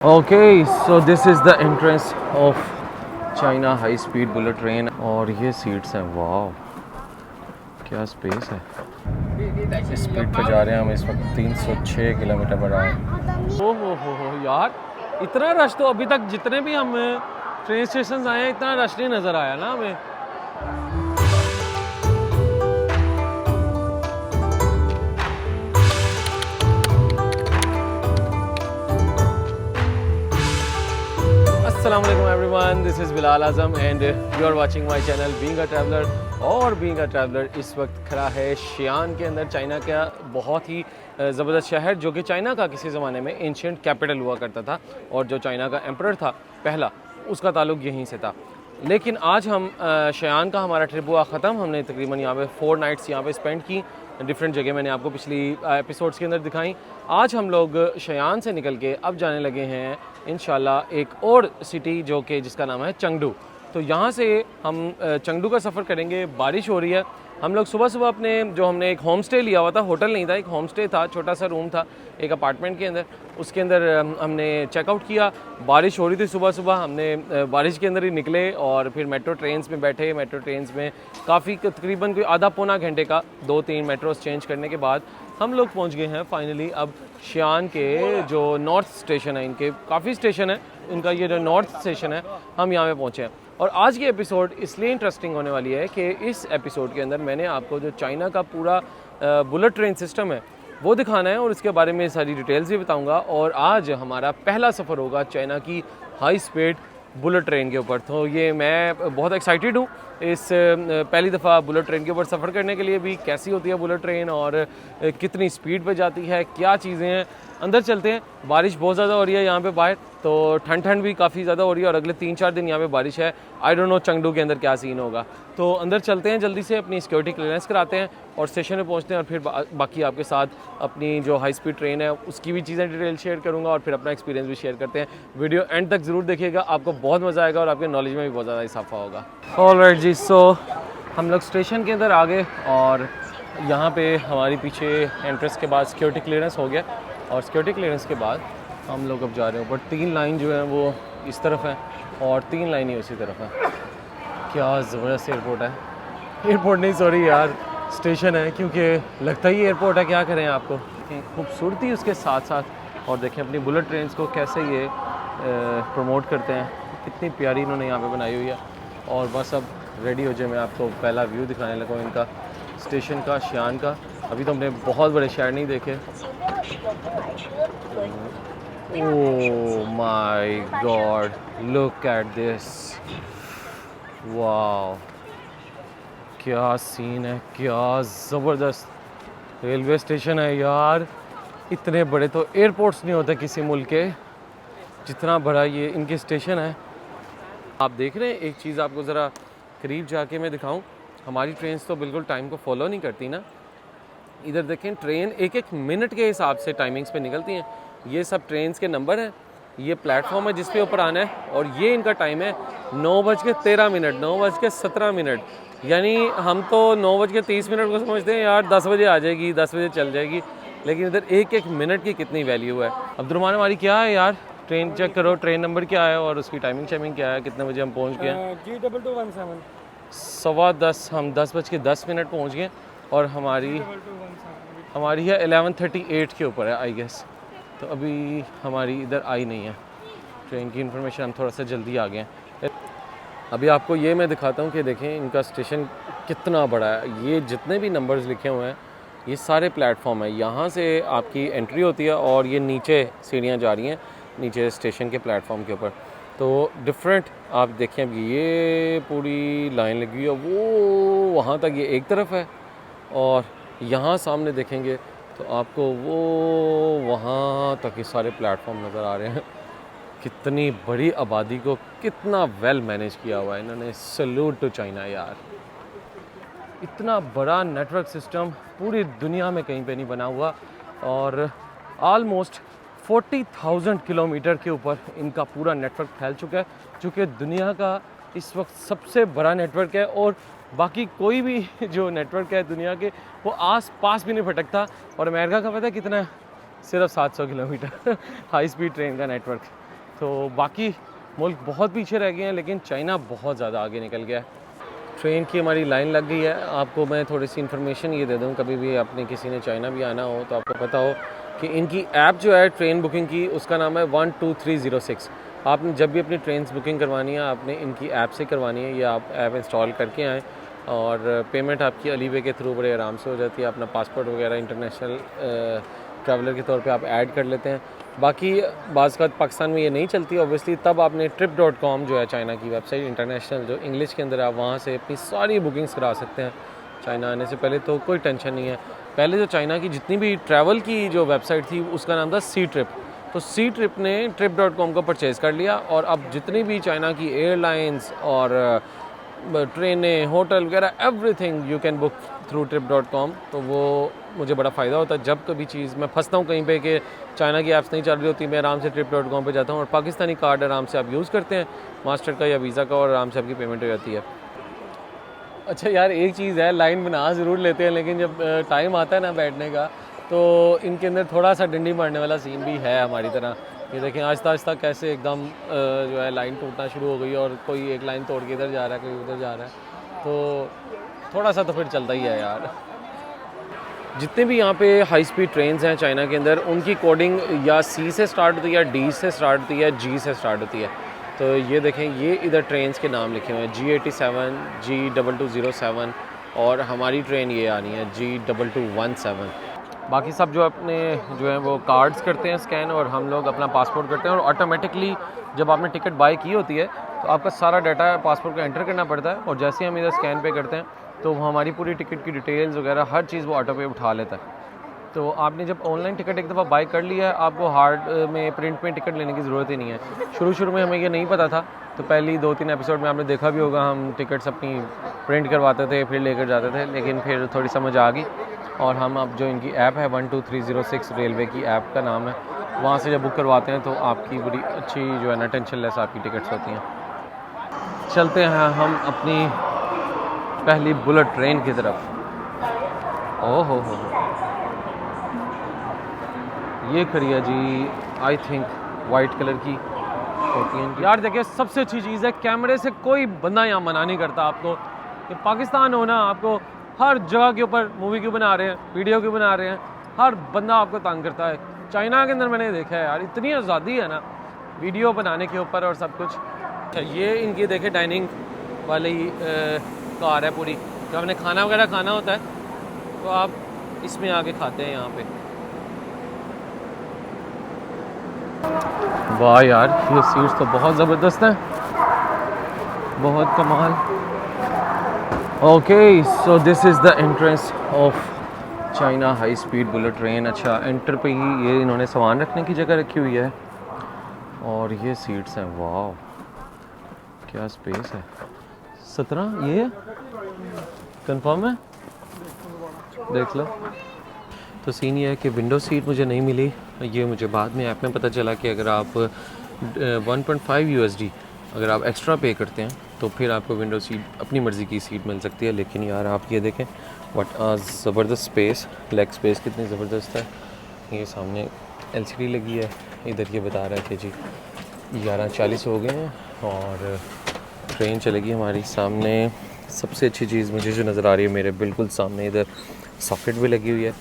Okay, so this is the entrance of China high speed bullet train और ये seats हैं। वाह क्या स्पेस है। इस स्पीड पे जा रहे हैं हम इस वक्त 306 किलोमीटर पर आए। हो यार, इतना रश तो अभी तक जितने भी हम ट्रेन स्टेशन आए हैं इतना रश नहीं नज़र आया ना हमें। अस्सलाम वालेकुम everyone, this is Bilal Azam and you are watching my channel being a traveller. और बीइंग अ ट्रैवलर इस वक्त खड़ा है शियान के अंदर, चाइना का बहुत ही ज़बरदस्त शहर जो कि चाइना का किसी ज़माने में एंशिएंट कैपिटल हुआ करता था और जो चाइना का एम्परर था पहला, उसका ताल्लुक यहीं से था। लेकिन आज हम शियान का हमारा ट्रिप हुआ ख़त्म। हमने तकरीबन यहाँ पे 4 नाइट्स यहाँ पे स्पेंड की। डिफरेंट जगह मैंने आपको पिछली एपिसोड्स के अंदर दिखाई। आज हम लोग शियान से निकल के अब जाने लगे हैं इंशाल्लाह एक और सिटी जो कि जिसका नाम है चंगडू। तो यहाँ से हम चंगडू का सफ़र करेंगे। बारिश हो रही है। हम लोग सुबह सुबह अपने जो हमने एक होम स्टे लिया हुआ था, होटल नहीं था, एक होम स्टे था, छोटा सा रूम था एक अपार्टमेंट के अंदर, उसके अंदर हमने चेकआउट किया। बारिश हो रही थी सुबह सुबह, हमने बारिश के अंदर ही निकले और फिर मेट्रो ट्रेन्स में बैठे। मेट्रो ट्रेन्स में काफ़ी तकरीबन कोई आधा पौना घंटे का 2-3 मेट्रोस चेंज करने के बाद हम लोग पहुंच गए हैं फाइनली अब शियान के जो नॉर्थ स्टेशन है। इनके काफ़ी स्टेशन है, इनका ये जो नॉर्थ स्टेशन है हम यहाँ पे पहुँचे हैं। और आज की एपिसोड इसलिए इंटरेस्टिंग होने वाली है कि इस एपिसोड के अंदर मैंने आपको जो चाइना का पूरा बुलेट ट्रेन सिस्टम है वो दिखाना है और इसके बारे में सारी डिटेल्स भी बताऊंगा। और आज हमारा पहला सफ़र होगा चाइना की हाई स्पीड बुलेट ट्रेन के ऊपर। तो ये मैं बहुत एक्साइटेड हूँ इस पहली दफ़ा बुलेट ट्रेन के ऊपर सफ़र करने के लिए भी। कैसी होती है बुलेट ट्रेन और कितनी स्पीड पे जाती है, क्या चीज़ें हैं। अंदर चलते हैं। बारिश बहुत ज़्यादा हो रही है यहाँ पे बाहर, तो ठंड भी काफ़ी ज़्यादा हो रही है और अगले 3-4 दिन यहाँ पे बारिश है। आई डोंट नो चंगडू के अंदर क्या सीन होगा। तो अंदर चलते हैं, जल्दी से अपनी सिक्योरिटी क्लियरेंस कराते हैं और स्टेशन पे पहुँचते हैं और फिर बाकी आपके साथ अपनी जो हाई स्पीड ट्रेन है उसकी भी चीज़ें डिटेल शेयर करूँगा और फिर अपना एक्सपीरियंस भी शेयर करते हैं। वीडियो एंड तक ज़रूर देखिएगा, आपको बहुत मज़ा आएगा और आपके नॉलेज में भी बहुत ज़्यादा इजाफा होगा। ऑलराइट जी, सो हम लोग स्टेशन के अंदर आ गए और यहाँ पे हमारी पीछे एंट्रेंस के बाद सिक्योरिटी क्लियरेंस हो गया और सिक्योरिटी क्लियरेंस के बाद हम लोग अब जा रहे हैं ऊपर। 3 लाइन जो है वो इस तरफ है और 3 लाइन ही उसी तरफ है। क्या ज़बरदस्त एयरपोर्ट है। एयरपोर्ट नहीं, सॉरी यार, स्टेशन है, क्योंकि लगता ही एयरपोर्ट है। क्या करें आपको खूबसूरती उसके साथ साथ। और देखें अपनी बुलेट ट्रेन को कैसे ये प्रमोट करते हैं, कितनी प्यारी इन्होंने यहाँ पे बनाई हुई है। और बस अब रेडी हो जाए, मैं आपको पहला व्यू दिखाने लगा हूँ इनका स्टेशन का, शियान का। अभी तो हमने बहुत बड़े शहर नहीं देखे। Oh my God, look at this, वाह क्या सीन है, क्या ज़बरदस्त रेलवे स्टेशन है यार। इतने बड़े तो एयरपोर्ट्स नहीं होते किसी मुल्क के जितना बड़ा ये इनके स्टेशन है। आप देख रहे हैं, एक चीज़ आपको ज़रा करीब जाके मैं दिखाऊं, हमारी ट्रेन तो बिल्कुल टाइम को फॉलो नहीं करती ना। इधर देखें, ट्रेन 1-1 मिनट के हिसाब से टाइमिंग्स पे निकलती हैं। ये सब ट्रेन्स के नंबर हैं, ये प्लेटफॉर्म है जिस पे ऊपर आना है और ये इनका टाइम है 9:13, 9:17। यानी हम तो 9:30 को समझते हैं यार 10 बजे आ जाएगी, 10 बजे चल जाएगी, लेकिन इधर 1-1 मिनट की कितनी वैल्यू है। अब्दुलरहमान हमारी क्या है यार, ट्रेन चेक करो, ट्रेन नंबर क्या है और उसकी टाइमिंग शाइमिंग क्या है, कितने बजे हम पहुँच गए। G2217 10:15 हम 10:10 पहुँच गए और हमारी है 11:38 के ऊपर है आई गेस। तो अभी हमारी इधर आई नहीं है ट्रेन की इन्फॉर्मेशन, हम थोड़ा सा जल्दी आ गए हैं। अभी आपको ये मैं दिखाता हूँ कि देखें इनका स्टेशन कितना बड़ा है। ये जितने भी नंबर्स लिखे हुए हैं ये सारे प्लेटफॉर्म है। यहाँ से आपकी एंट्री होती है और ये नीचे सीढ़ियाँ जा रही हैं नीचे स्टेशन के प्लेटफॉर्म के ऊपर। तो डिफरेंट आप देखें, अब ये पूरी लाइन लगी हुई है, वो वहाँ तक ये एक तरफ है और यहाँ सामने देखेंगे तो आपको वो वहाँ तक ये सारे प्लेटफॉर्म नज़र आ रहे हैं। कितनी बड़ी आबादी को कितना वेल मैनेज किया हुआ है इन्होंने। सैल्यूट टू चाइना यार। इतना बड़ा नेटवर्क सिस्टम पूरी दुनिया में कहीं पे नहीं बना हुआ और ऑलमोस्ट 40,000 किलोमीटर के ऊपर इनका पूरा नेटवर्क फैल चुका है, जो कि दुनिया का इस वक्त सबसे बड़ा नेटवर्क है। और बाकी कोई भी जो नेटवर्क है दुनिया के वो आस पास भी नहीं भटकता। और अमेरिका का पता है कितना है, सिर्फ 700 किलोमीटर हाई स्पीड ट्रेन का नेटवर्क। तो बाकी मुल्क बहुत पीछे रह गए हैं, लेकिन चाइना बहुत ज़्यादा आगे निकल गया है। ट्रेन की हमारी लाइन लग गई है। आपको मैं थोड़ी सी इन्फॉर्मेशन ये दे दूँ, कभी भी आपने किसी ने चाइना भी आना हो तो आपको पता हो कि इनकी ऐप जो है ट्रेन बुकिंग की, उसका नाम है 12306। आपने जब भी अपनी ट्रेन बुकिंग करवानी है आपने इनकी ऐप से करवानी है, या आप ऐप इंस्टॉल करके आएँ और पेमेंट आपकी अलीवे के थ्रू बड़े आराम से हो जाती है। अपना पासपोर्ट वगैरह इंटरनेशनल ट्रैवलर के तौर पे आप ऐड कर लेते हैं। बाकी बाज़ का पाकिस्तान में ये नहीं चलती ऑब्वियसली, तब आपने trip.com जो है चाइना की वेबसाइट इंटरनेशनल जो इंग्लिश के अंदर, आप वहाँ से अपनी सारी बुकिंग्स करा सकते हैं चाइना आने से पहले। तो कोई टेंशन नहीं है। पहले जो चाइना की जितनी भी ट्रैवल की जो वेबसाइट थी उसका नाम था सी ट्रिप, तो सी ट्रिप ने trip.com को परचेज़ कर लिया और अब जितनी भी चाइना की एयरलाइंस और ट्रेनें, होटल वगैरह, everything you can book through trip.com। तो वो मुझे बड़ा फ़ायदा होता है। जब कभी चीज़ मैं फंसता हूँ कहीं पे कि चाइना की ऐप्स नहीं चल रही होती, मैं आराम से trip.com पे जाता हूँ और पाकिस्तानी कार्ड आराम से आप यूज़ करते हैं, मास्टर का या वीज़ा का, और आराम से आपकी पेमेंट हो जाती है। अच्छा यार, एक चीज़ है, लाइन बना ज़रूर लेते हैं, लेकिन जब टाइम आता है ना बैठने का, तो इनके अंदर थोड़ा सा डंडी मारने वाला सीन भी है हमारी तरह। ये देखें आहिस्ता आहिस्ता कैसे एकदम जो है लाइन टूटना शुरू हो गई, और कोई एक लाइन तोड़ के इधर जा रहा है, कोई उधर जा रहा है, तो थोड़ा सा तो फिर चलता ही है यार। जितने भी यहाँ पे हाई स्पीड ट्रेन्स हैं चाइना के अंदर, उनकी कोडिंग या सी से स्टार्ट होती है, या डी से स्टार्ट होती है, जी से स्टार्ट होती है। तो ये देखें, ये इधर ट्रेन्स के नाम लिखे हुए हैं, G87, G2207, और हमारी ट्रेन ये आनी है G2217। बाकी सब जो अपने जो है वो कार्ड्स करते हैं स्कैन, और हम लोग अपना पासपोर्ट करते हैं, और ऑटोमेटिकली जब आपने टिकट बाय की होती है तो आपका सारा डाटा पासपोर्ट का एंटर करना पड़ता है, और जैसे हम इधर स्कैन पे करते हैं तो हमारी पूरी टिकट की डिटेल्स वगैरह हर चीज़ वो ऑटो पे उठा लेता है। तो आपने जब ऑनलाइन टिकट एक दफ़ा बाय कर लिया है, आपको हार्ड में प्रिंट में टिकट लेने की ज़रूरत ही नहीं है। शुरू में हमें ये नहीं पता था, तो पहली 2-3 एपिसोड में आपने देखा भी होगा, हम टिकट्स अपनी प्रिंट करवाते थे फिर लेकर जाते थे, लेकिन फिर थोड़ी समझ आ गई, और हम अब जो इनकी ऐप है 12306 रेलवे की ऐप का नाम है, वहाँ से जब बुक करवाते हैं तो आपकी बड़ी अच्छी जो है ना टेंशन लेस आपकी टिकट्स होती हैं। चलते हैं हम अपनी पहली बुलेट ट्रेन की तरफ। ओहो हो, ये खड़ी है जी, आई थिंक वाइट कलर की होती है यार। देखिए सबसे अच्छी चीज़ है, कैमरे से कोई बंदा यहाँ मना नहीं करता आपको कि पाकिस्तान हो ना, आपको हर जगह के ऊपर मूवी क्यों बना रहे हैं, वीडियो क्यों बना रहे हैं, हर बंदा आपको तंग करता है। चाइना के अंदर मैंने देखा है यार, इतनी आज़ादी है ना वीडियो बनाने के ऊपर और सब कुछ। ये इनकी देखे डाइनिंग वाली कार है पूरी, जब आपने खाना वगैरह खाना होता है तो आप इसमें आके खाते हैं यहाँ पे। वाह यार, ये सीट्स तो बहुत ज़बरदस्त है, बहुत कमाल। Okay, so this is the entrance of China high speed bullet train. अच्छा, एंटर पे ही ये इन्होंने सामान रखने की जगह रखी हुई है, और ये सीट्स हैं। वाह क्या स्पेस है। 17 ये कंफर्म है, देख लो। तो सीन ये है कि विंडो सीट मुझे नहीं मिली, ये मुझे बाद में ऐप में पता चला कि अगर आप 1.5 USD अगर आप एक्स्ट्रा पे करते हैं तो फिर आपको विंडो सीट अपनी मर्ज़ी की सीट मिल सकती है। लेकिन यार आप ये देखें, व्हाट ज़बरदस्त स्पेस, लेग स्पेस कितनी ज़बरदस्त है। ये सामने LCD लगी है, इधर ये बता रहा है कि जी 11:40 हो गए हैं और ट्रेन चलेगी हमारी। सामने सबसे अच्छी चीज़ मुझे जो नज़र आ रही है मेरे बिल्कुल सामने, इधर सॉकेट भी लगी हुई है,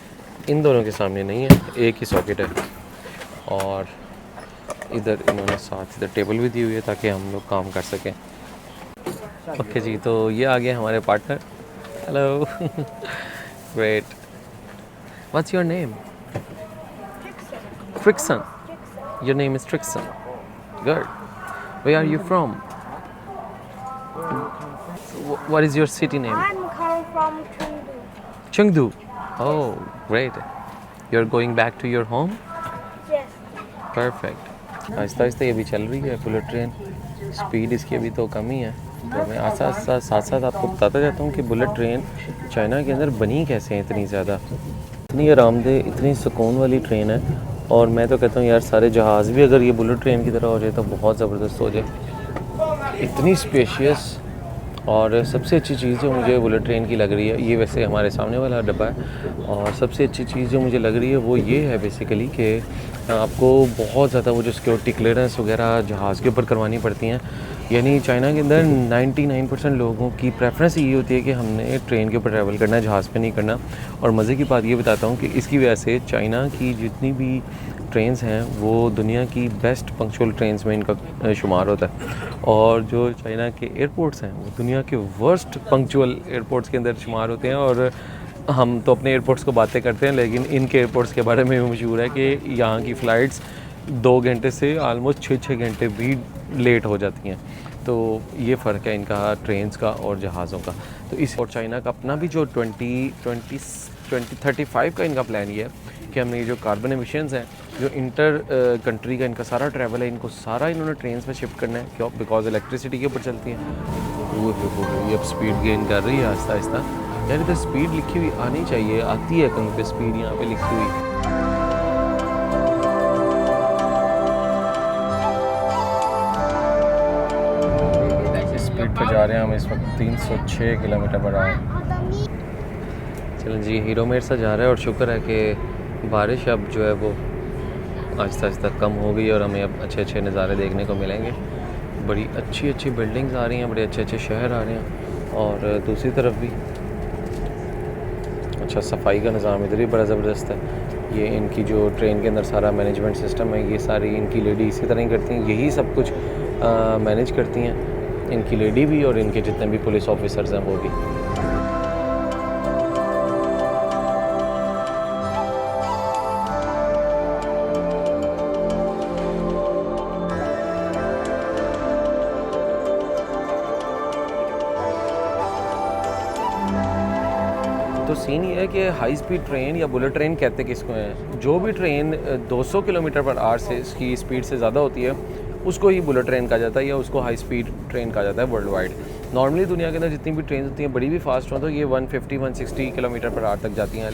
इन दोनों के सामने नहीं है, एक ही सॉकेट है, और इधर इन्होंने साथ इधर टेबल भी दी हुई है ताकि हम लोग काम कर सकें। ओके जी, तो ये आ गए हमारे partner. Hello great, what's your name? Frickson. Your name is Frickson. Good. Where are you from? What is your city name? I'm coming from Chengdu. Chengdu. Oh, great. You're going back to your home? Yes. Perfect. Aahista Aahista ये भी चल रही है bullet train, speed इसकी अभी तो कम ही है। तो मैं साथ साथ आपको बताता जाता हूँ कि बुलेट ट्रेन चाइना के अंदर बनी कैसे हैं इतनी ज़्यादा, इतनी आरामदेह, इतनी सुकून वाली ट्रेन है। और मैं तो कहता हूँ यार सारे जहाज़ भी अगर ये बुलेट ट्रेन की तरह हो जाए तो बहुत ज़बरदस्त हो जाए। इतनी स्पेशियस और सबसे अच्छी चीज़ जो मुझे बुलेट ट्रेन की लग रही है, ये वैसे हमारे सामने वाला डब्बा है, और सबसे अच्छी चीज़ जो मुझे लग रही है वो ये है बेसिकली कि आपको बहुत ज़्यादा वो जो सिक्योरिटी क्लियरेंस वगैरह जहाज़ के ऊपर करवानी पड़ती हैं। यानी चाइना के अंदर 99% लोगों की प्रेफरेंस ये होती है कि हमने ट्रेन के ऊपर ट्रैवल करना है, जहाज़ पे नहीं करना। और मज़े की बात ये बताता हूँ कि इसकी वजह से चाइना की जितनी भी ट्रेन्स हैं वो दुनिया की बेस्ट पंक्चुअल ट्रेन्स में इनका शुमार होता है, और जो चाइना के एयरपोर्ट्स हैं वो दुनिया के वर्स्ट पंक्चुअल एयरपोर्ट्स के अंदर शुमार होते हैं। और हम तो अपने एयरपोर्ट्स को बातें करते हैं, लेकिन इनके एयरपोर्ट्स के बारे में भी मशहूर है कि यहाँ की फ़्लाइट्स 2 घंटे से आलमोस्ट 6 घंटे भी लेट हो जाती हैं। तो ये फ़र्क है इनका ट्रेन्स का और जहाज़ों का। तो इस और चाइना का अपना भी जो 2035 का इनका प्लान ये है कि हमने ये जो कार्बन एमिशंस हैं, जो इंटर कंट्री का इनका सारा ट्रैवल है, इनको सारा इन्होंने ट्रेन्स में शिफ्ट करना है। क्यों? बिकॉज इलेक्ट्रिसिटी के ऊपर चलती हैं। वो ये अब स्पीड गेन कर रही है आहिस्ता आहिस्ता। यार इधर स्पीड लिखी हुई आनी चाहिए, आती है कहीं पे स्पीड यहाँ पे लिखी हुई। स्पीड पे जा रहे हैं हम इस वक्त 306 किलोमीटर पर आए। चलें जी, हीरो मेर सा जा रहा है, और शुक्र है कि बारिश अब जो है वो आहिस्ता आहिस्ता कम हो गई और हमें अब अच्छे अच्छे नज़ारे देखने को मिलेंगे। बड़ी अच्छी अच्छी बिल्डिंग्स आ रही हैं, बड़े अच्छे अच्छे शहर आ रहे हैं, और दूसरी तरफ भी अच्छा सफाई का निज़ाम इधर भी बड़ा ज़बरदस्त है। ये इनकी जो ट्रेन के अंदर सारा मैनेजमेंट सिस्टम है, ये सारी इनकी लेडी इसी तरह ही करती हैं, यही सब कुछ मैनेज करती हैं, इनकी लेडी भी और इनके जितने भी पुलिस ऑफिसर्स हैं वो भी। तो सीन ये है कि हाई स्पीड ट्रेन या बुलेट ट्रेन कहते किसको हैं, जो भी ट्रेन 200 किलोमीटर पर आवर से इसकी स्पीड से ज़्यादा होती है उसको ही बुलेट ट्रेन कहा जाता है, या उसको हाई स्पीड ट्रेन कहा जाता है वर्ल्ड वाइड। नॉर्मली दुनिया के अंदर जितनी भी ट्रेन होती हैं बड़ी भी फास्ट हो तो ये 150-160 किलोमीटर पर आवर तक जाती हैं,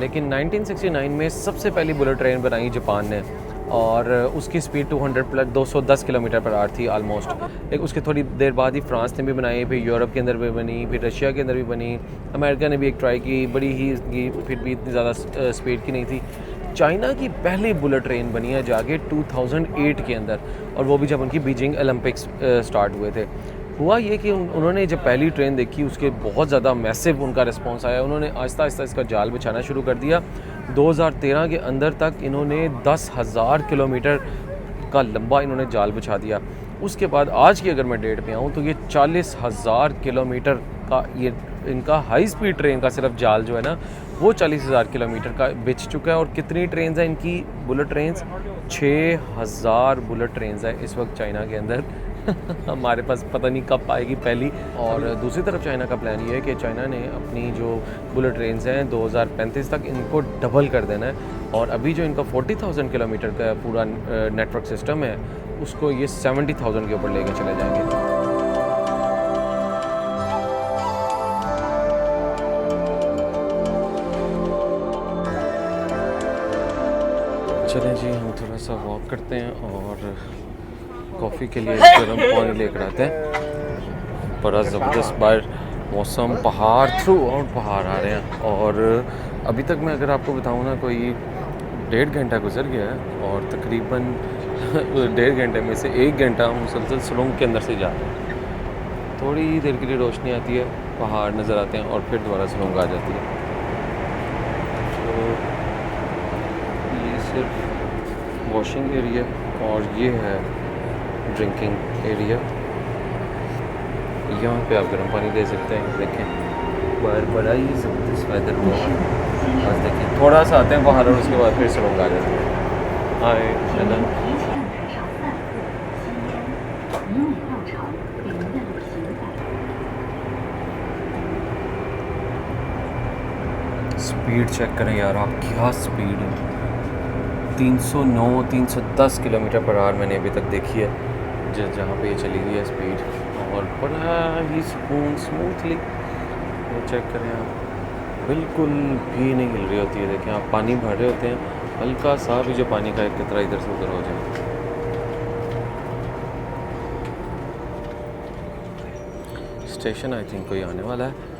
लेकिन 1969 में सबसे पहली बुलेट ट्रेन बनाई जापान ने, और उसकी स्पीड 210 किलोमीटर पर आवर थी ऑलमोस्ट। लेकिन उसके थोड़ी देर बाद ही फ्रांस ने भी बनाई, फिर यूरोप के अंदर भी बनी, फिर रशिया के अंदर भी बनी, अमेरिका ने भी एक ट्राई की, बड़ी ही इसकी फिर भी इतनी ज़्यादा स्पीड की नहीं थी। चाइना की पहली बुलेट ट्रेन बनी है जाके 2008 के अंदर, और वो भी जब उनकी बीजिंग ओलंपिक्स स्टार्ट हुए थे। हुआ ये कि उन्होंने जब पहली ट्रेन देखी उसके बहुत ज़्यादा मैसिव उनका रिस्पांस आया, उन्होंने आहिस्ता आहिस्ता इसका जाल बिछाना शुरू कर दिया। 2013 के अंदर तक इन्होंने 10,000 किलोमीटर का लंबा इन्होंने जाल बिछा दिया। उसके बाद आज की अगर मैं डेट पे आऊँ तो ये 40,000 किलोमीटर का ये इनका हाई स्पीड ट्रेन का सिर्फ जाल जो है ना वो 40,000 किलोमीटर का बिछ चुका है। और कितनी ट्रेन हैं इनकी बुलेट ट्रेन्स? 6,000 बुलेट ट्रेन्स है इस वक्त चाइना के अंदर। हमारे पास पता नहीं कब आएगी पहली। और दूसरी तरफ चाइना का प्लान ये है कि चाइना ने अपनी जो बुलेट ट्रेन्स हैं 2035 तक इनको डबल कर देना है, और अभी जो इनका 40,000 किलोमीटर का पूरा नेटवर्क सिस्टम है उसको ये 70,000 के ऊपर लेके चले जाएंगे। चलें जी, हम थोड़ा सा वॉक करते हैं और कॉफ़ी के लिए गर्म पानी लेकर आते हैं। बड़ा ज़बरदस्त बाहर मौसम, पहाड़ थ्रू आउट पहाड़ आ रहे हैं, और अभी तक मैं अगर आपको बताऊं ना कोई 1.5 घंटा गुजर गया है, और तकरीबन 1.5 घंटे में से 1 घंटा हम मुसलसल सुरंग के अंदर से जा रहे हैं। थोड़ी देर के लिए रोशनी आती है, पहाड़ नज़र आते हैं, और फिर दोबारा सुरंग आ जाती है। तो ये सिर्फ वॉशिंग एरिया और ये है ड्रिंकिंग एरिया। यहाँ पे आप गर्म पानी ले सकते हैं। देखें बाहर बड़ा ही ज़बरदस्त वेदर हुआ है। बस देखें थोड़ा सा आते हैं बाहर और उसके बाद फिर सुरंग आ जाते हैं। हाय हेलन, स्पीड चेक करें यार आप, क्या स्पीड है। 309-310 किलोमीटर पर आवर मैंने अभी तक देखी है जहाँ पे ये चली गई है स्पीड, और बड़ा ही सुकून स्मूथली। वो चेक करें आप, बिल्कुल भी नहीं हिल रही होती है। देखें आप, पानी भर रहे होते हैं, हल्का सा भी जो पानी का एक कतरा इधर से उधर हो जाए। स्टेशन आई थिंक कोई आने वाला है।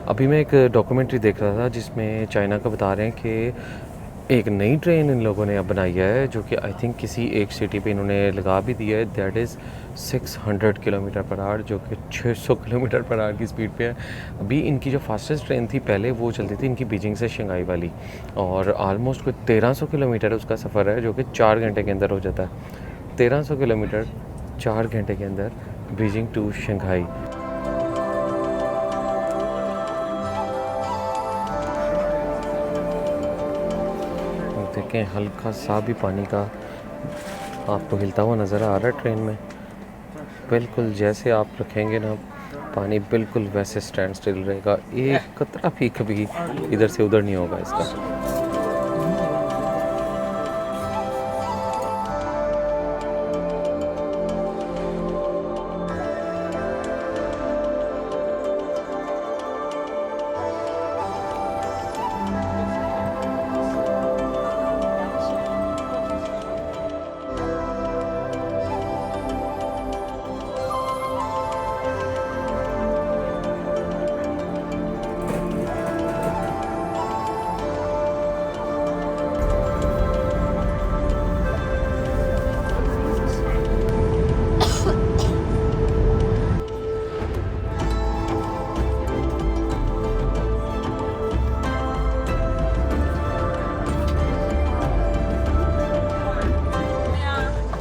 अभी मैं एक डॉक्यूमेंट्री देख रहा था जिसमें चाइना का बता रहे हैं कि एक नई ट्रेन इन लोगों ने अब बनाई है जो कि आई थिंक किसी एक सिटी पे इन्होंने लगा भी दिया है। That is 600 kilometre per hour, जो कि 600 किलोमीटर पर आवर की स्पीड पे है। अभी इनकी जो फास्टेस्ट ट्रेन थी पहले वो चलती थी इनकी बीजिंग से शंघाई वाली, और ऑलमोस्ट कोई 1300 किलोमीटर उसका सफ़र है जो कि 4 घंटे के अंदर हो जाता है। 1300 किलोमीटर 4 घंटे के अंदर बीजिंग टू शंघाई। देखें हल्का सा भी पानी का आपको हिलता हुआ नज़र आ रहा है ट्रेन में। बिल्कुल जैसे आप रखेंगे ना पानी बिल्कुल वैसे स्टैंड स्टिल रहेगा, एक कतरा भी कभी इधर से उधर नहीं होगा इसका।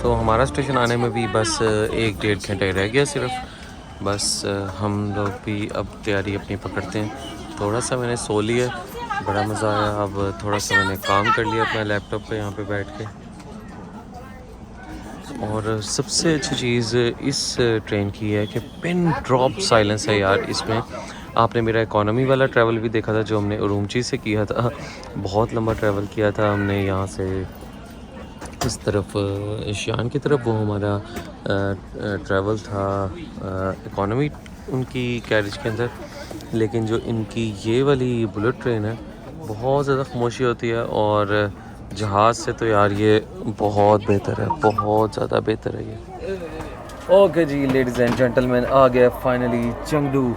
तो हमारा स्टेशन आने में भी बस 1-1.5 घंटे रह गया सिर्फ। बस हम लोग भी अब तैयारी अपनी पकड़ते हैं। थोड़ा सा मैंने सो लिया, बड़ा मज़ा आया। अब थोड़ा सा मैंने काम कर लिया अपना लैपटॉप पे यहाँ पे बैठ के। और सबसे अच्छी चीज़ इस ट्रेन की है कि पिन ड्रॉप साइलेंस है यार इसमें। आपने मेरा इकोनॉमी वाला ट्रैवल भी देखा था जो हमने उरूमची से किया था, बहुत लंबा ट्रैवल किया था हमने यहाँ से इस तरफ शियान की तरफ। वो हमारा ट्रैवल था इकोनॉमी उनकी कैरेज के अंदर। लेकिन जो इनकी ये वाली बुलेट ट्रेन है बहुत ज़्यादा खामोशी होती है, और जहाज़ से तो यार ये बहुत बेहतर है, बहुत ज़्यादा बेहतर है ये। Okay ji ladies and gentleman, आ गया फाइनली चंगडू।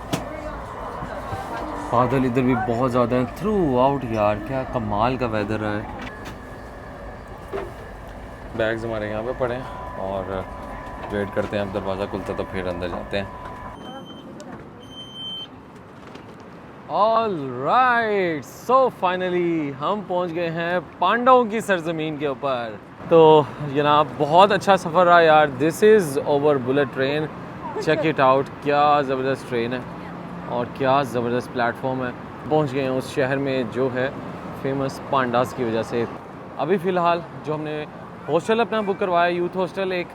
बादल इधर भी बहुत ज़्यादा हैं थ्रू आउट यार, क्या कमाल का वेदर है। बैग्स हमारे यहाँ पे पड़े हैं और वेट करते हैं, अब दरवाज़ा खुलता तो फिर अंदर जाते हैं। ऑल राइट, सो फाइनली हम पहुँच गए हैं पांडवों की सरजमीन के ऊपर। तो जनाब बहुत अच्छा सफ़र रहा यार। This is our bullet train, check it out, क्या ज़बरदस्त ट्रेन है और क्या ज़बरदस्त प्लेटफॉर्म है। पहुँच गए हैं उस शहर में जो है फेमस पांडास की वजह से। अभी फ़िलहाल जो हमने हॉस्टल अपना बुक करवाया, यूथ हॉस्टल एक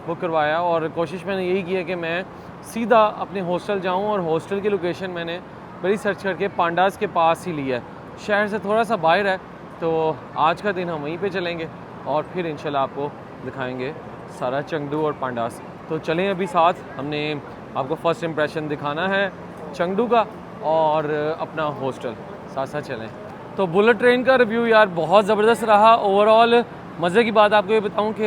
बुक करवाया, और कोशिश मैंने यही की है कि मैं सीधा अपने हॉस्टल जाऊं, और हॉस्टल की लोकेशन मैंने बड़ी सर्च करके पांडास के पास ही लिया है, शहर से थोड़ा सा बाहर है। तो आज का दिन हम वहीं पे चलेंगे और फिर इंशाल्लाह आपको दिखाएंगे सारा चंगडू और पांडास। तो चलें अभी साथ, हमने आपको फ़र्स्ट इम्प्रेशन दिखाना है चंगडू का और अपना हॉस्टल, साथ साथ चलें। तो बुलेट ट्रेन का रिव्यू यार बहुत ज़बरदस्त रहा ओवरऑल। मज़े की बात आपको ये बताऊं कि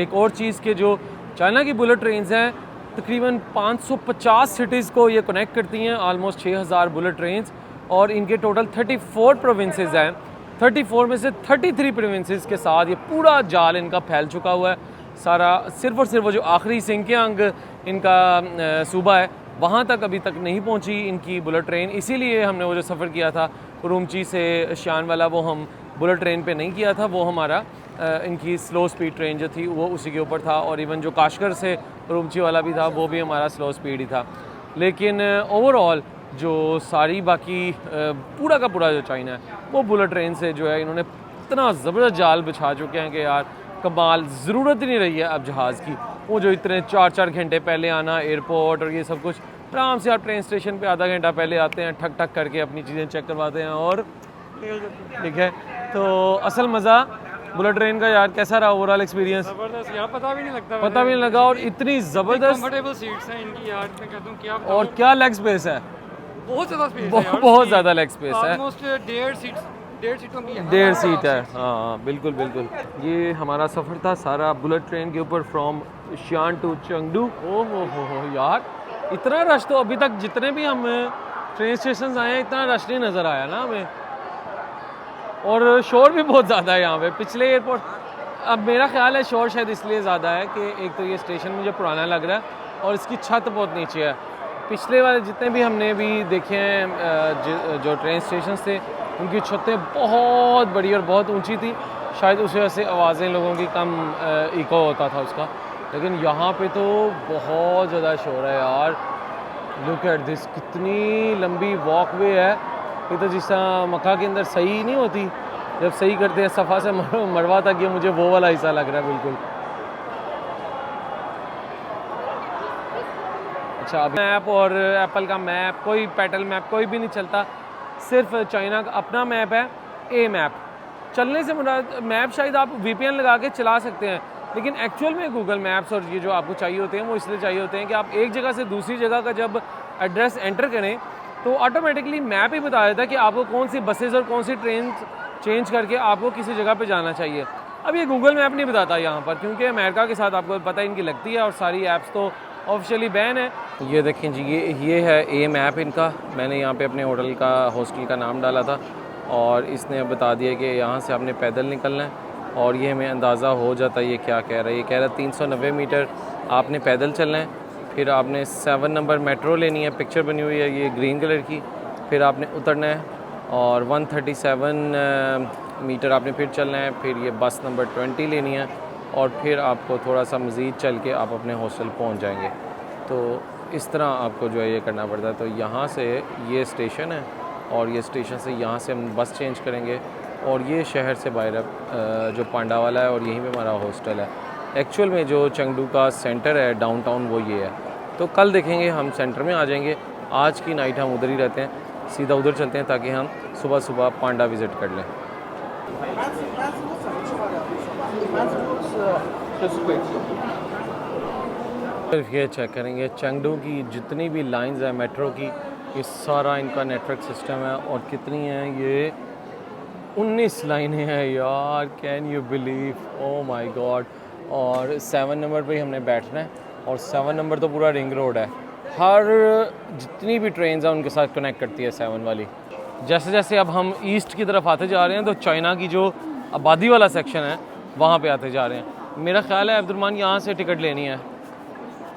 एक और चीज़ के जो चाइना की बुलेट ट्रेन्स हैं तकरीबन 550 सिटीज़ को ये कनेक्ट करती हैं, ऑलमोस्ट 6000 बुलेट ट्रेन्स, और इनके टोटल 34 प्रोविंसेस हैं। 34 में से 33 प्रोविंसेस के साथ ये पूरा जाल इनका फैल चुका हुआ है सारा। सिर्फ और सिर्फ वो जो आखिरी सिंकियांग इनका सूबा है वहाँ तक अभी तक नहीं पहुँची इनकी बुलेट ट्रेन। इसीलिए हमने वो जो सफ़र किया था उरूमची से शियान वाला वो हम बुलेट ट्रेन पे नहीं किया था, वो हमारा इनकी स्लो स्पीड ट्रेन जो थी वो उसी के ऊपर था। और इवन जो काशगर से उरूमची वाला भी था वो भी हमारा स्लो स्पीड ही था। लेकिन ओवरऑल जो सारी बाकी पूरा का पूरा जो चाइना है वो बुलेट ट्रेन से जो है इन्होंने इतना ज़बरदस्त जाल बिछा चुके हैं कि यार कमाल, ज़रूरत ही नहीं रही है अब जहाज़ की। वो जो इतने 4-4 घंटे पहले आना एयरपोर्ट और ये सब कुछ, आराम से आप ट्रेन स्टेशन पे आधा घंटा पहले आते हैं, ठक ठक करके अपनी चीज़ें चेक करवाते हैं और ठीक है। तो असल मज़ा बुलेट ट्रेन का यार कैसा रहा ओवरऑल एक्सपीरियंस? जबरदस्त यार, पता भी नहीं लगा और इतनी ज़बरदस्त कंफर्टेबल सीट्स हैं इनकी यार, मैं कहता हूं क्या और क्या लेग स्पेस है, बहुत ज़्यादा स्पेस है यार, बहुत ज़्यादा लेग स्पेस है, ऑलमोस्ट 1.5 सीटों की 1.5 सीट है। हाँ बिल्कुल बिल्कुल। ये हमारा सफ़र था सारा बुलेट ट्रेन के ऊपर फ्रॉम शियान टू चंगडू। ओ हो यार इतना रश तो अभी तक जितने भी हम ट्रेन स्टेशन आए हैं इतना रश नहीं नज़र आया ना हमें, और शोर भी बहुत ज़्यादा है यहाँ पे। पिछले एयरपोर्ट, अब मेरा ख्याल है शोर शायद इसलिए ज़्यादा है कि एक तो ये स्टेशन मुझे पुराना लग रहा है और इसकी छत बहुत नीचे है। पिछले वाले जितने भी हमने भी देखे हैं जो ट्रेन स्टेशन थे उनकी छतें बहुत बड़ी और बहुत ऊंची थी, शायद उस वजह से आवाज़ें लोगों की कम इको होता था उसका। लेकिन यहाँ पे तो बहुत ज़्यादा शोर है यार। लुक एट दिस, कितनी लंबी वॉकवे है। ये तो जिस तरह मक्का के अंदर सही नहीं होती, जब सही करते हैं सफ़ा से मरवा तक, ये मुझे वो वाला हिस्सा लग रहा है बिल्कुल। अच्छा, अभी मैप और एप्पल का मैप, कोई पेटल मैप कोई भी नहीं चलता, सिर्फ चाइना का अपना मैप है, ए मैप। चलने से मुराद मैप शायद आप VPN लगा के चला सकते हैं, लेकिन एक्चुअल में गूगल मैप्स और ये जो आपको चाहिए होते हैं वो इसलिए चाहिए होते हैं कि आप एक जगह से दूसरी जगह का जब एड्रेस एंटर करें तो ऑटोमेटिकली मैप ही बता देता है कि आपको कौन सी बसेज और कौन सी ट्रेन चेंज करके आपको किसी जगह पे जाना चाहिए। अब ये गूगल मैप नहीं बताता यहाँ पर, क्योंकि अमेरिका के साथ आपको पता इनकी लगती है और सारी ऐप्स तो ऑफिशियली बैन है। ये देखें जी, ये है ए मैप इनका। मैंने यहाँ पे अपने होटल का, हॉस्टल का नाम डाला था और इसने बता दिया कि यहाँ से आपने पैदल निकलना है, और ये हमें अंदाज़ा हो जाता है ये क्या कह रहा है। ये कह रहा है 390 मीटर आपने पैदल चलना है, फिर आपने 7 नंबर मेट्रो लेनी है, पिक्चर बनी हुई है ये ग्रीन कलर की, फिर आपने उतरना है और 137 मीटर आपने फिर चलना है, फिर ये बस नंबर 20 लेनी है और फिर आपको थोड़ा सा मज़ीद चल के आप अपने हॉस्टल पहुंच जाएंगे। तो इस तरह आपको जो है ये करना पड़ता है। तो यहाँ से ये स्टेशन है और ये स्टेशन से यहाँ से हम बस चेंज करेंगे और ये शहर से बाहर जो पांडा वाला है और यहीं पे हमारा हॉस्टल है। एक्चुअल में जो चंगडू का सेंटर है डाउनटाउन वो ये है। तो कल देखेंगे हम सेंटर में आ जाएंगे, आज की नाइट हम उधर ही रहते हैं, सीधा उधर चलते हैं ताकि हम सुबह सुबह पांडा विज़िट कर लें। सिर्फ ये चेक करेंगे चंगडू की जितनी भी लाइंस है मेट्रो की, ये सारा इनका नेटवर्क सिस्टम है और कितनी हैं ये 19 लाइनें हैं यार, can you believe, oh my God. और 7 नंबर पे ही हमने बैठना है और 7 नंबर तो पूरा रिंग रोड है, हर जितनी भी ट्रेन है उनके साथ कनेक्ट करती है 7 वाली। जैसे जैसे अब हम ईस्ट की तरफ आते जा रहे हैं तो चाइना की जो आबादी वाला सेक्शन है वहाँ पे आते जा रहे हैं। मेरा ख्याल है अब्दुलरहमान यहाँ से टिकट लेनी है,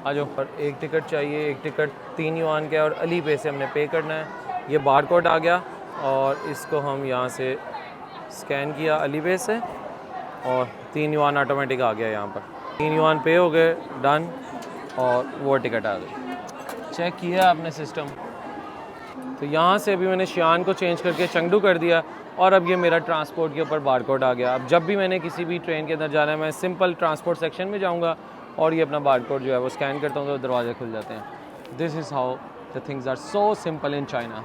आ जाओ। पर एक टिकट चाहिए, एक टिकट 3 युआन का और अली पे से हमने पे करना है। ये बार कोड आ गया और इसको हम यहाँ से स्कैन किया अली पे से और 3 युआन ऑटोमेटिक आ गया यहाँ पर। 3 युआन पे हो गए, डन, और वो टिकट आ गई। चेक किया आपने सिस्टम। तो यहाँ से अभी मैंने शियान को चेंज करके चंगडू कर दिया और अब ये मेरा ट्रांसपोर्ट के ऊपर बार कोड आ गया। अब जब भी मैंने किसी भी ट्रेन के अंदर जाना है मैं सिंपल ट्रांसपोर्ट सेक्शन में जाऊँगा और ये अपना बार कोड जो है वो स्कैन करता हूँ तो दरवाजे खुल जाते हैं। This is how the things are so simple in China.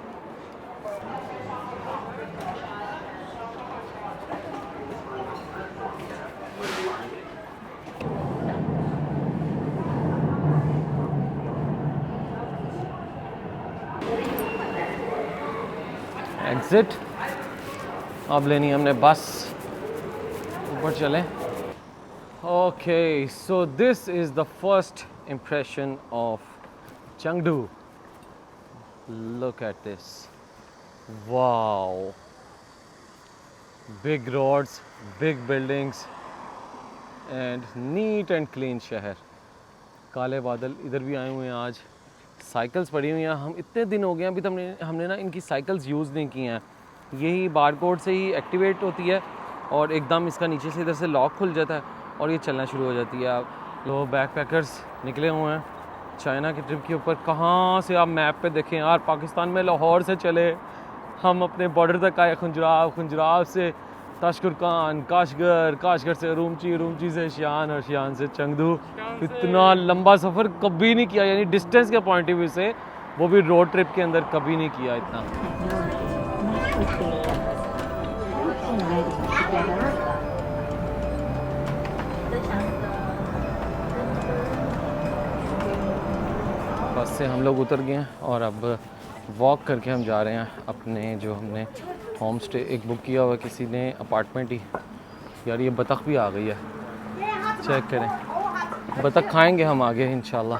Exit, अब लेनी हमने बस, ऊपर चलें। Okay, so this is the first impression of Chengdu. Look at this. Wow. Big roads, big buildings and neat and clean शहर। काले बादल इधर भी आए हुए हैं आज। साइकिल्स पड़ी हुई हैं, हम इतने दिन हो गए हैं अभी तो हमने ना इनकी साइकिल्स यूज़ नहीं की हैं। यही बार कोड से ही एक्टिवेट होती है और एकदम इसका नीचे से इधर से लॉक खुल जाता है और ये चलना शुरू हो जाती है। आप तो बैक पैकर्स निकले हुए हैं चाइना की ट्रिप के ऊपर। कहाँ से आप मैप पे देखें यार, पाकिस्तान में लाहौर से चले हम अपने बॉर्डर तक आए खुंजराव, खुंजराव से ताशकुरकान, काशगर से रूमची से शियान और शियान से चंगडू। इतना लंबा सफ़र कभी नहीं किया, यानी डिस्टेंस के पॉइंट ऑफ व्यू से, वो भी रोड ट्रिप के अंदर कभी नहीं किया इतना। बस से हम लोग उतर गए हैं और अब वॉक करके हम जा रहे हैं अपने जो हमने होम स्टे एक बुक किया हुआ किसी ने अपार्टमेंट ही। यार ये बतख भी आ गई है, चेक करें। बतख खाएंगे हम आगे इंशाल्लाह।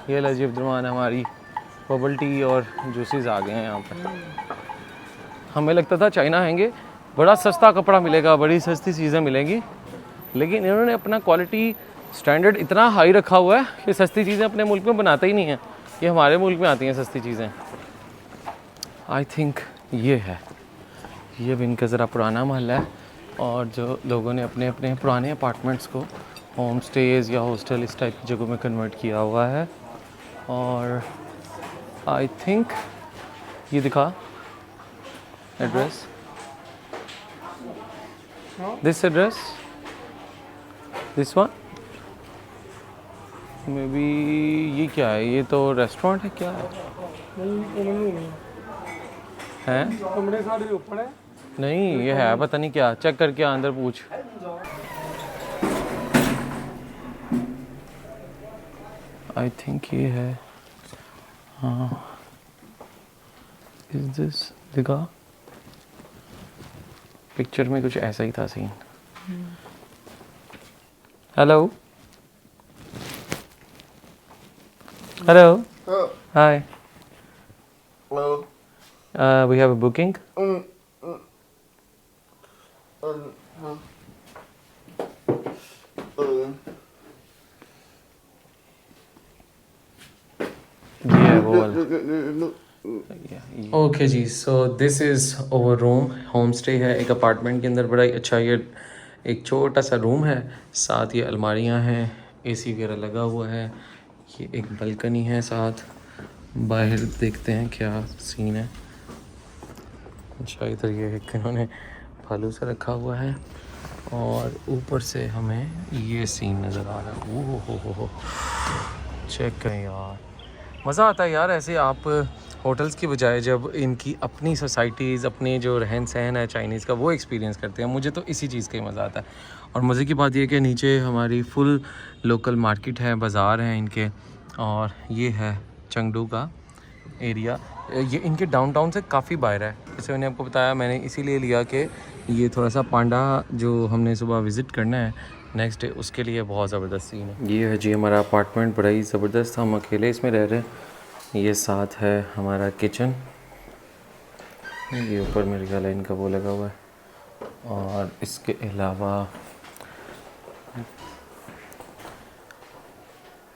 ये लो जी अब्दुलरहमान, हमारी बबल टी और जूसेस आ गए हैं यहाँ पर। हमें लगता था चाइना आएंगे बड़ा सस्ता कपड़ा मिलेगा, बड़ी सस्ती चीज़ें मिलेंगी, लेकिन इन्होंने अपना क्वालिटी स्टैंडर्ड इतना हाई रखा हुआ है कि सस्ती चीज़ें अपने मुल्क में बनाते ही नहीं हैं। ये हमारे मुल्क में आती हैं सस्ती चीज़ें। आई थिंक ये है, ये भी इनका ज़रा पुराना महल्ला है और जो लोगों ने अपने अपने पुराने अपार्टमेंट्स को होम स्टेज़ या हॉस्टल इस टाइप की जगहों में कन्वर्ट किया हुआ है। और आई थिंक ये दिखा address, this address, this one may be. ये क्या है? ये तो रेस्टोरेंट है, क्या है? हैं? कमरे सारे ऊपर है। नहीं, ये है पता नहीं क्या, चेक करके अंदर पूछ। आई थिंक ये है, हाँ। इज दिस दिखा? पिक्चर में कुछ ऐसा ही था scene. Hello hello, hi, we have a booking. Okay जी, so this is our room. Home stay है एक अपार्टमेंट के अंदर, बड़ा ही अच्छा। ये एक छोटा सा रूम है, साथ ये अलमारियां हैं, एसी वगैरह लगा हुआ है, ये एक बालकनी है साथ। बाहर देखते हैं क्या सीन है। अच्छा, इधर ये एक इन्होंने फालू सा रखा हुआ है और ऊपर से हमें ये सीन नज़र आ रहा है। ओह हो, चेक करें यार, मज़ा आता है यार ऐसे आप होटल्स की बजाय जब इनकी अपनी सोसाइटीज़, अपने जो रहन सहन है चाइनीज़ का, वो एक्सपीरियंस करते हैं। मुझे तो इसी चीज़ का ही मज़ा आता है। और मज़े की बात यह है कि नीचे हमारी फुल लोकल मार्केट है, बाज़ार हैं इनके, और ये है चंगडू का एरिया। ये इनके डाउनटाउन से काफ़ी बाहर है, जैसे मैंने आपको बताया। मैंने इसीलिए लिया कि ये थोड़ा सा पांडा जो हमने सुबह विज़िट करना है नेक्स्ट डे, उसके लिए बहुत ज़बरदस्त सीन है। ये है जी हमारा अपार्टमेंट, बड़ा ही ज़बरदस्त। हम अकेले इसमें रह रहे हैं। ये साथ है हमारा किचन, ये ऊपर मेरे ख्याल है इनका वो लगा हुआ है। और इसके अलावा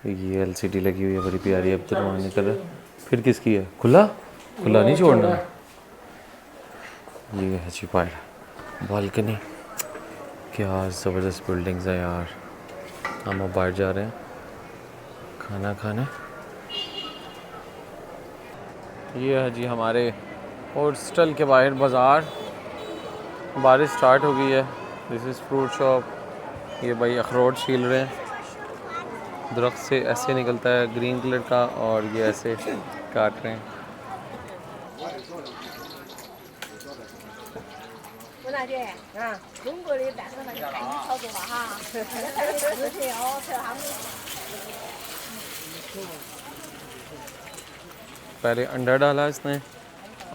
ये एलसीडी लगी हुई है, बड़ी प्यारी। अब तो मानने कर फिर किसकी है? खुला खुला नहीं छोड़ना। ये है जी बाहर बालकनी, क्या ज़बरदस्त बिल्डिंग्स है यार। हम अब बाहर जा रहे हैं खाना खाने। ये है जी हमारे हॉस्टल के बाहर बाज़ार। बारिश स्टार्ट हो गई है। This is fruit shop. ये भाई अखरोट छील रहे हैं, दरख्त से ऐसे निकलता है ग्रीन कलर का, और ये ऐसे काट रहे हैं। पहले अंडा डाला इसने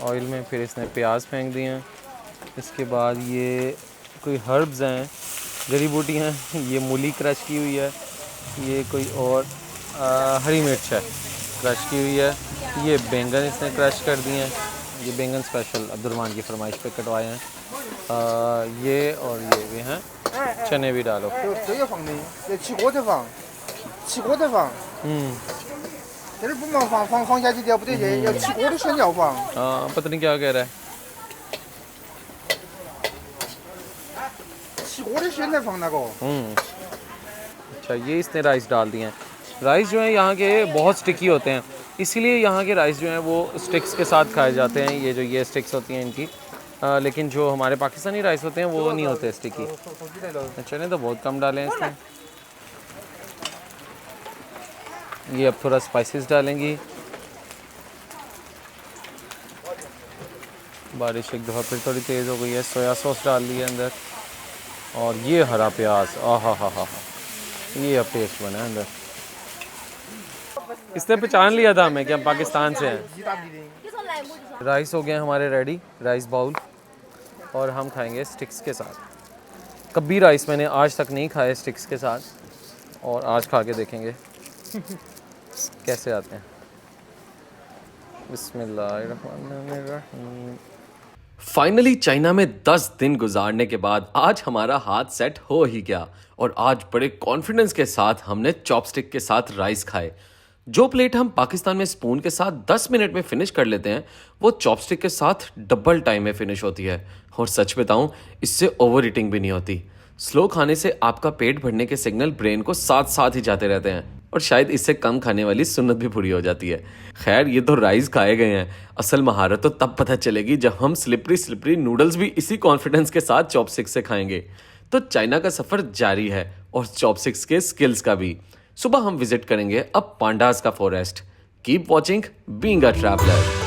ऑयल में, फिर इसने प्याज फेंक दिए हैं। इसके बाद ये कोई हर्ब्स हैं, जड़ी बूटी हैं। ये मूली क्रश की हुई है, ये कोई और हरी मिर्च है क्रश की हुई है। ये बैंगन इसने क्रश कर दिए हैं। ये बैंगन स्पेशल अब्दुलरहमान की फरमाइश पे कटवाए हैं। ये और ये भी हैं, चने भी डालो। 这个放的，要起锅再放，起锅再放。这里不忙放下去掉不得劲，要起锅的先要放。 पता नहीं क्या कह रहा है। 起锅的先再放那个。 अच्छा, ये इसने राइस डाल दिए हैं। राइस जो है यहाँ के बहुत स्टिकी होते हैं, इसीलिए यहाँ के राइस जो हैं वो स्टिक्स के साथ खाए जाते हैं। ये जो ये स्टिक्स होती हैं इनकी, लेकिन जो हमारे पाकिस्तानी राइस होते हैं वो नहीं होते स्टिकी। चने तो बहुत कम डाले हैं इसमें। ये अब थोड़ा स्पाइसेस डालेंगी। बारिश एक दफ़ा फिर थोड़ी तेज़ हो गई है। सोया सॉस डाल दी है अंदर, और ये हरा प्याज, आहा हा हा, ये अब टेस्ट बना है अंदर। इसने पहचान लिया था हमें कि हम पाकिस्तान से हैं। राइस हो गए हमारे रेडी, राइस बाउल, और हम खाएंगे स्टिक्स के साथ। कभी राइस मैंने आज तक नहीं खाए स्टिक्स के साथ, और आज खा के देखेंगे। कैसे आते हैं। बिस्मिल्लाहिर्रहमानिर्रहीम। फाइनली चाइना में 10 दिन गुजारने के बाद आज हमारा हाथ सेट हो ही गया और आज बड़े कॉन्फिडेंस के साथ हमने चॉपस्टिक के साथ राइस खाए। जो प्लेट हम पाकिस्तान में स्पून के साथ 10 मिनट में फिनिश कर लेते हैं वो चॉपस्टिक के साथ डबल टाइम में फिनिश होती है। और सच बताऊं, इससे ओवर ईटिंग भी नहीं होती। स्लो खाने से आपका पेट भरने के सिग्नल ब्रेन को साथ साथ ही जाते रहते हैं और शायद इससे कम खाने वाली सुन्नत भी पूरी हो जाती है। खैर, ये तो राइस खाए गए हैं, असल महारत तो तब पता चलेगी जब हम स्लिपरी नूडल्स भी इसी कॉन्फिडेंस के साथ चॉपस्टिक से खाएंगे। तो चाइना का सफ़र जारी है और चॉपस्टिक्स के स्किल्स का भी। सुबह हम विजिट करेंगे अब पांडास का forest. Keep watching being a traveller.